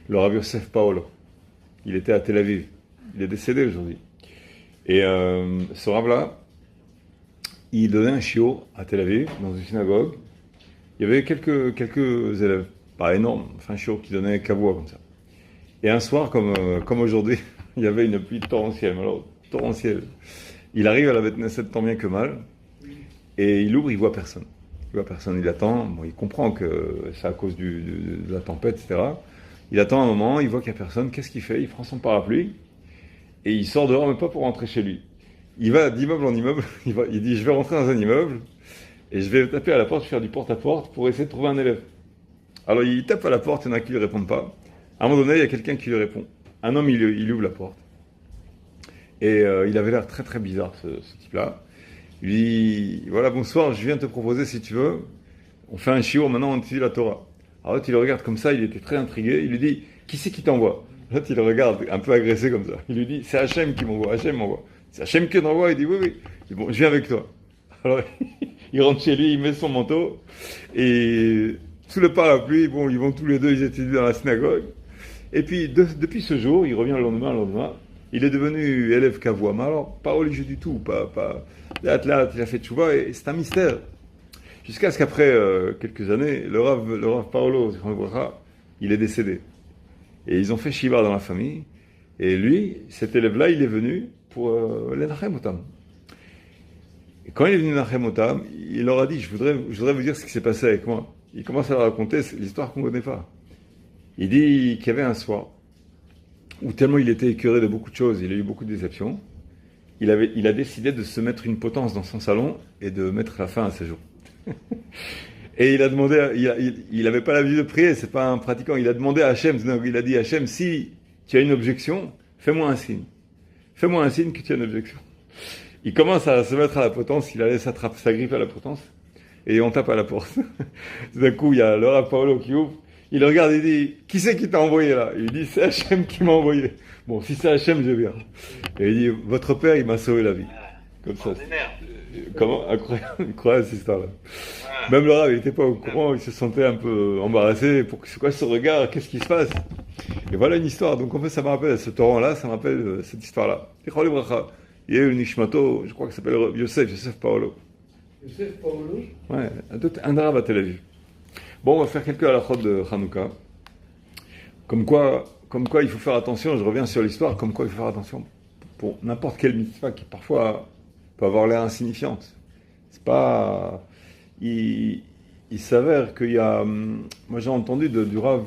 le Rav Yosef Paolo. Il était à Tel Aviv. Il est décédé aujourd'hui. Et ce Rav-là, il donnait un shiur à Tel Aviv, dans une synagogue. Il y avait quelques élèves, pas énormes, enfin un shiur qui donnait kavua comme ça. Et un soir, comme aujourd'hui, il y avait une pluie torrentielle. Alors, torrentielle. Il arrive à la Beth Knesset tant bien que mal, et il ouvre, il voit personne. Il voit personne, il attend. Bon, il comprend que c'est à cause de la tempête, etc. Il attend un moment, il voit qu'il n'y a personne. Qu'est-ce qu'il fait? Il prend son parapluie et il sort dehors, mais pas pour rentrer chez lui. Il va d'immeuble en immeuble. Il dit, je vais rentrer dans un immeuble et je vais taper à la porte, faire du porte-à-porte pour essayer de trouver un élève. Alors il tape à la porte, il y en a qui ne lui répondent pas. À un moment donné, il y a quelqu'un qui lui répond. Un homme, il ouvre la porte. Et il avait l'air très très bizarre, ce type-là. Il lui dit, voilà, bonsoir, je viens te proposer, si tu veux, on fait un shiur, maintenant on étudie la Torah. Alors l'autre, il le regarde comme ça, il était très intrigué. Il lui dit, qui c'est qui t'envoie? L'autre, il le regarde, un peu agressé comme ça. Il lui dit, c'est Hachem qui m'envoie, Hachem m'envoie. C'est Hachem qui t'envoie? Il dit, oui, oui. Il dit, bon, je viens avec toi. Alors, il rentre chez lui, il met son manteau, et sous le parapluie, bon, ils vont tous les deux, ils étudient dans la synagogue. Et puis, depuis ce jour, il revient le lendemain, il est devenu élève kavua. Mais alors, pas religieux du tout, pas là, il a fait tchouva, et c'est un mystère. Jusqu'à ce qu'après quelques années, le Rav Paolo, il est décédé. Et ils ont fait shiva dans la famille. Et lui, cet élève-là, il est venu pour l'Enachem Otam. Et quand il est venu l'Enachem Otam, il leur a dit, je voudrais vous dire ce qui s'est passé avec moi. Il commence à leur raconter l'histoire qu'on ne connaît pas. Il dit qu'il y avait un soir où tellement il était écœuré de beaucoup de choses, il a eu beaucoup de déceptions, il a décidé de se mettre une potence dans son salon et de mettre la fin à ses jours. Et il a demandé, il n'avait pas l'habitude de prier, c'est pas un pratiquant, il a demandé à Hachem, il a dit à Hachem, si tu as une objection, fais-moi un signe. Fais-moi un signe que tu as une objection. Il commence à se mettre à la potence, il allait s'attraper sa griffe à la potence, et on tape à la porte. D'un coup, il y a le Rav Paolo qui ouvre, il regarde et dit, qui c'est qui t'a envoyé là? Il dit, c'est Hachem qui m'a envoyé. Bon, si c'est Hachem, je viens. Et il dit, votre père, il m'a sauvé la vie. Comme ça. Comment? Incroyable cette histoire-là. Même le Rav, il n'était pas au courant, il se sentait un peu embarrassé. C'est quoi ce regard? Qu'est-ce qui se passe? Et voilà une histoire. Donc en fait, ça me rappelle, ce torrent-là, ça me rappelle cette histoire-là. Il y a eu le Nishmato, je crois que ça s'appelle Yosef Paolo. Yosef Paolo? Ouais, un Rav à Tel Aviv. Bon, on va faire quelques halachot de Hanouka. Comme quoi il faut faire attention, je reviens sur l'histoire, comme quoi il faut faire attention pour n'importe quelle mitzvah qui parfois peut avoir l'air insignifiante. C'est pas... Il s'avère qu'il y a... Moi j'ai entendu du Rav